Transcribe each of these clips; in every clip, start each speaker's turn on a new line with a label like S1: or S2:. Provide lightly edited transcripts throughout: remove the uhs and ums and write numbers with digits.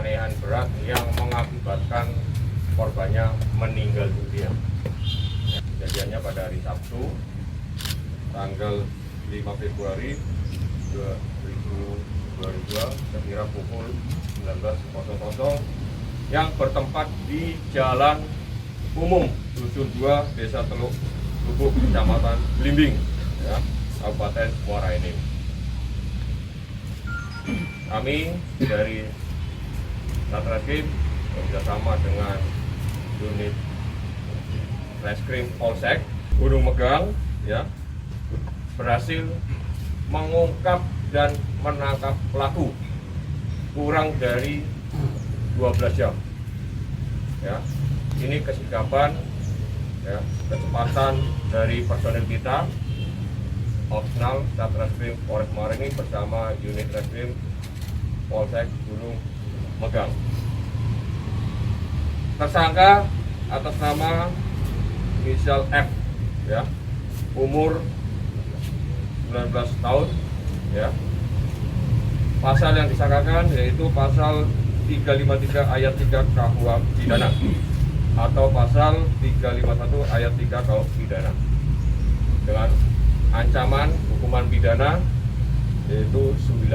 S1: penganiayaan berat yang mengakibatkan korbannya meninggal dunia. Kejadiannya pada hari Sabtu tanggal 5 Februari 2022 sekira pukul 19.00 yang bertempat di Jalan Umum Dusun 2 Desa Teluk Lubuk, Kecamatan Blimbing, ya, Kabupaten Muara Enim. Kami dari Satreskrim bekerjasama dengan unit Reskrim Polsek Gunung Megang, ya, berhasil mengungkap dan menangkap pelaku kurang dari 12 jam. Ya, ini kesigapan, ya, kecepatan dari personil kita, opsional Satreskrim Polres Muara Enim bersama unit Reskrim Polsek Gunung Megang. Tersangka atas nama inisial F, ya, umur 19 tahun, ya. Pasal yang disangkakan yaitu pasal 353 ayat 3 KUH pidana atau pasal 351 ayat 3 KUH pidana dengan ancaman hukuman pidana yaitu 9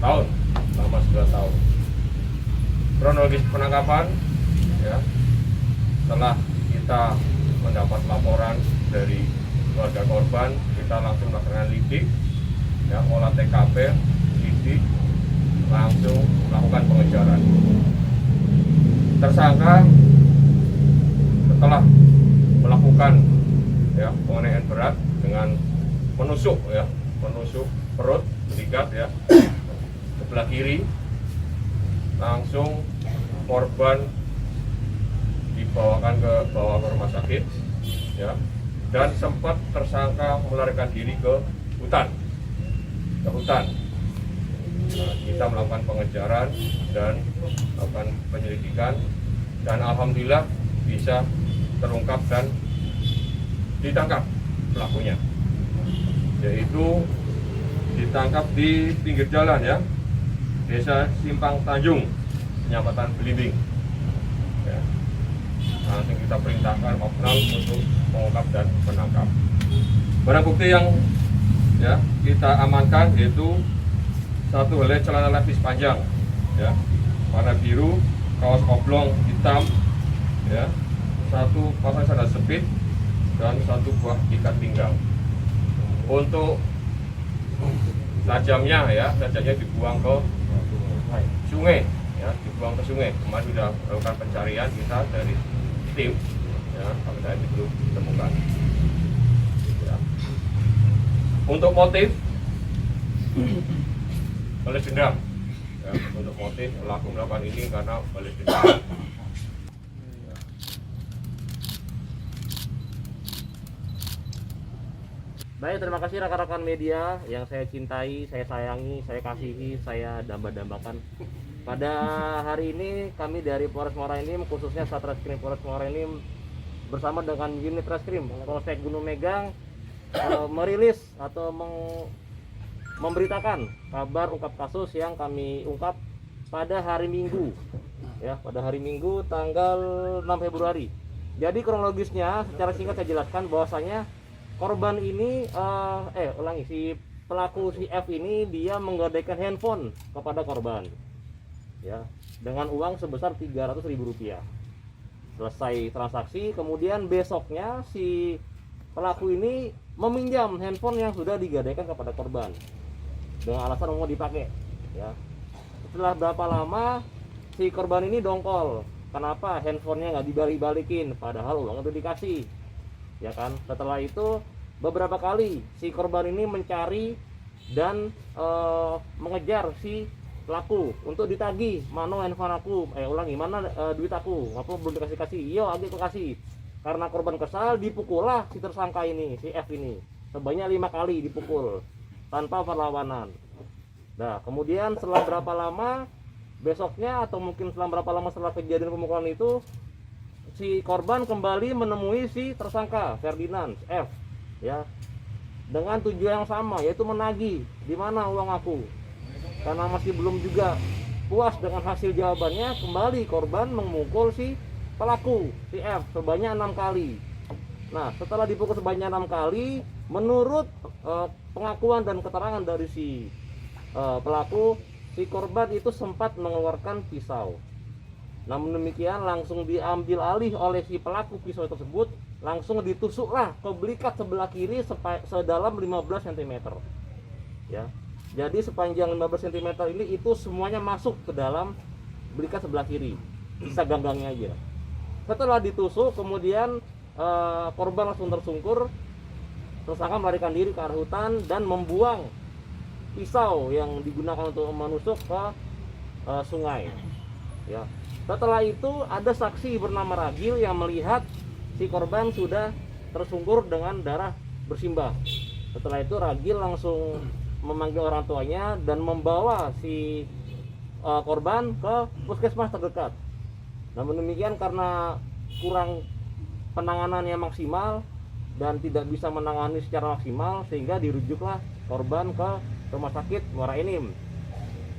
S1: tahun selama 9 tahun. Kronologis penangkapan, ya, setelah kita mendapat laporan dari keluarga korban, kita langsung melakukan lidik, ya, olah TKP, lidik, langsung melakukan pengejaran. Tersangka setelah melakukan, ya, penganiayaan berat dengan menusuk, ya, menusuk perut, berikat, ya, sebelah kiri, langsung korban dibawakan ke bawah ke rumah sakit, ya, dan sempat tersangka melarikan diri ke hutan. Nah, kita melakukan pengejaran dan melakukan penyelidikan dan alhamdulillah bisa terungkap dan ditangkap pelakunya, yaitu ditangkap di pinggir jalan, ya, Desa Simpang Tanjung, Kecamatan Blimbing. Ya. Langsung kita perintahkan opsional untuk mengungkap dan menangkap. Barang bukti yang, ya, kita amankan yaitu satu helai celana levis panjang, ya, warna biru, kaos oblong hitam, ya, satu pasang sandal jepit dan satu buah ikat pinggang. Untuk tajamnya, ya, tajamnya dibuang ke sungai, ya, dibuang ke sungai. Kemarin sudah melakukan pencarian kita dari tim, ya, sampai saat ini belum ditemukan. Ya. Untuk motif balas dendam, ya, untuk motif pelaku melakukan ini karena balas dendam.
S2: Baik, terima kasih rekan-rekan media yang saya cintai, saya sayangi, saya kasihi, saya damba-dambakan. Pada hari ini kami dari Polres Muara Enim, khususnya Satreskrim Polres Muara Enim bersama dengan unit Reskrim Polsek Gunung Megang merilis atau memberitakan kabar ungkap kasus yang kami ungkap pada hari Minggu, ya, pada hari Minggu tanggal 6 Februari. Jadi kronologisnya secara singkat saya jelaskan bahwasanya korban ini si pelaku si F ini dia menggadaikan handphone kepada korban, ya, dengan uang sebesar Rp300.000. Selesai transaksi, kemudian besoknya si pelaku ini meminjam handphone yang sudah digadaikan kepada korban dengan alasan mau dipakai, ya. Setelah berapa lama si korban ini dongkol, kenapa handphonenya nggak dibalik-balikin padahal uang itu dikasih, ya kan. Setelah itu beberapa kali si korban ini mencari dan mengejar si pelaku untuk ditagih, mana handphone aku, mana duit aku, apa belum dikasih, yo aku kasih. Karena korban kesal, dipukullah si tersangka ini, si F ini sebanyak 5 kali dipukul tanpa perlawanan. Nah, kemudian setelah berapa lama besoknya atau mungkin setelah berapa lama setelah kejadian pemukulan itu, si korban kembali menemui si tersangka Ferdinand F, ya, dengan tujuan yang sama, yaitu menagih, di mana uang aku, karena masih belum juga puas dengan hasil jawabannya, kembali korban memukul si pelaku, si F, sebanyak 6 kali. Nah, setelah dipukul sebanyak 6 kali, menurut pengakuan dan keterangan dari si pelaku, si korban itu sempat mengeluarkan pisau. Namun demikian langsung diambil alih oleh si pelaku pisau tersebut, langsung ditusuklah ke belikat sebelah kiri sedalam 15 cm. Ya. Jadi sepanjang 15 cm ini itu semuanya masuk ke dalam belikat sebelah kiri, bisa ganggangnya aja. Setelah ditusuk, kemudian korban langsung tersungkur, tersangka melarikan diri ke arah hutan dan membuang pisau yang digunakan untuk menusuk ke sungai. Ya. Setelah itu ada saksi bernama Ragil yang melihat si korban sudah tersungkur dengan darah bersimbah. Setelah itu Ragil langsung memanggil orang tuanya dan membawa si korban ke puskesmas terdekat. Namun demikian karena kurang penanganan yang maksimal dan tidak bisa menangani secara maksimal, sehingga dirujuklah korban ke rumah sakit Muara Enim.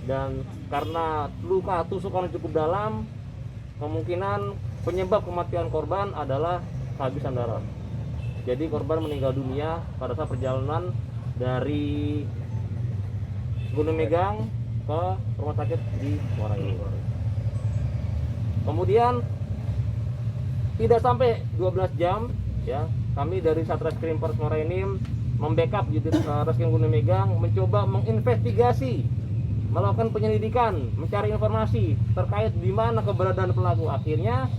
S2: Dan karena luka tusukan cukup dalam, kemungkinan penyebab kematian korban adalah kehabisan darah. Jadi korban meninggal dunia pada saat perjalanan dari Gunung Megang ke rumah sakit di Muara Enim. Kemudian tidak sampai 12 jam, ya, kami dari Satreskrim Polres Muara Enim membackup unit Reskrim Gunung Megang mencoba menginvestigasi, melakukan penyelidikan, mencari informasi terkait di mana keberadaan pelaku. Akhirnya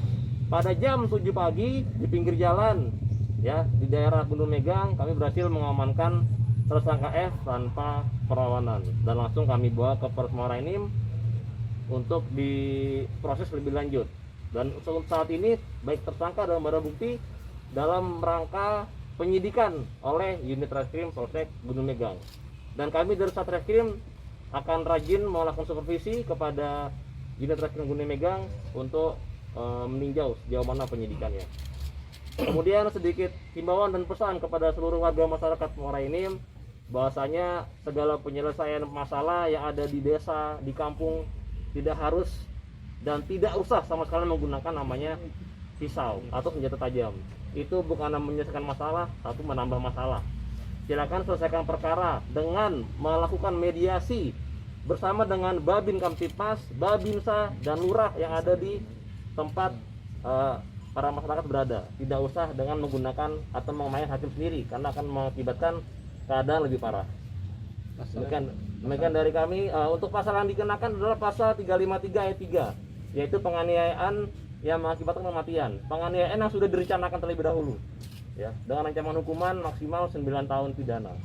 S2: pada jam 7 pagi di pinggir jalan, ya, di daerah Gunung Megang, kami berhasil mengamankan tersangka F tanpa perlawanan dan langsung kami bawa ke Polres Muara Enim untuk diproses lebih lanjut. Dan saat ini baik tersangka dan barang bukti dalam rangka penyidikan oleh unit Reskrim Polsek Gunung Megang. Dan kami dari Satreskrim akan rajin melakukan supervisi kepada unit Reskrim Gunung Megang untuk meninjau sejauh mana penyidikannya. Kemudian sedikit himbauan dan pesan kepada seluruh warga masyarakat Muara Enim, bahwasanya segala penyelesaian masalah yang ada di desa, di kampung, tidak harus dan tidak usah sama sekali menggunakan namanya pisau atau senjata tajam. Itu bukan menyelesaikan masalah, tapi menambah masalah. Silakan selesaikan perkara dengan melakukan mediasi bersama dengan Babin Kamtipmas, Babinsa, dan Lurah yang ada di tempat para masyarakat berada. Tidak usah dengan menggunakan atau memainkan hakim sendiri, karena akan mengakibatkan keadaan lebih parah. Demikian dari kami. Untuk pasal yang dikenakan adalah pasal 353 ayat 3, yaitu penganiayaan yang mengakibatkan kematian. Penganiayaan yang sudah direncanakan terlebih dahulu, ya, dengan ancaman hukuman maksimal 9 tahun pidana.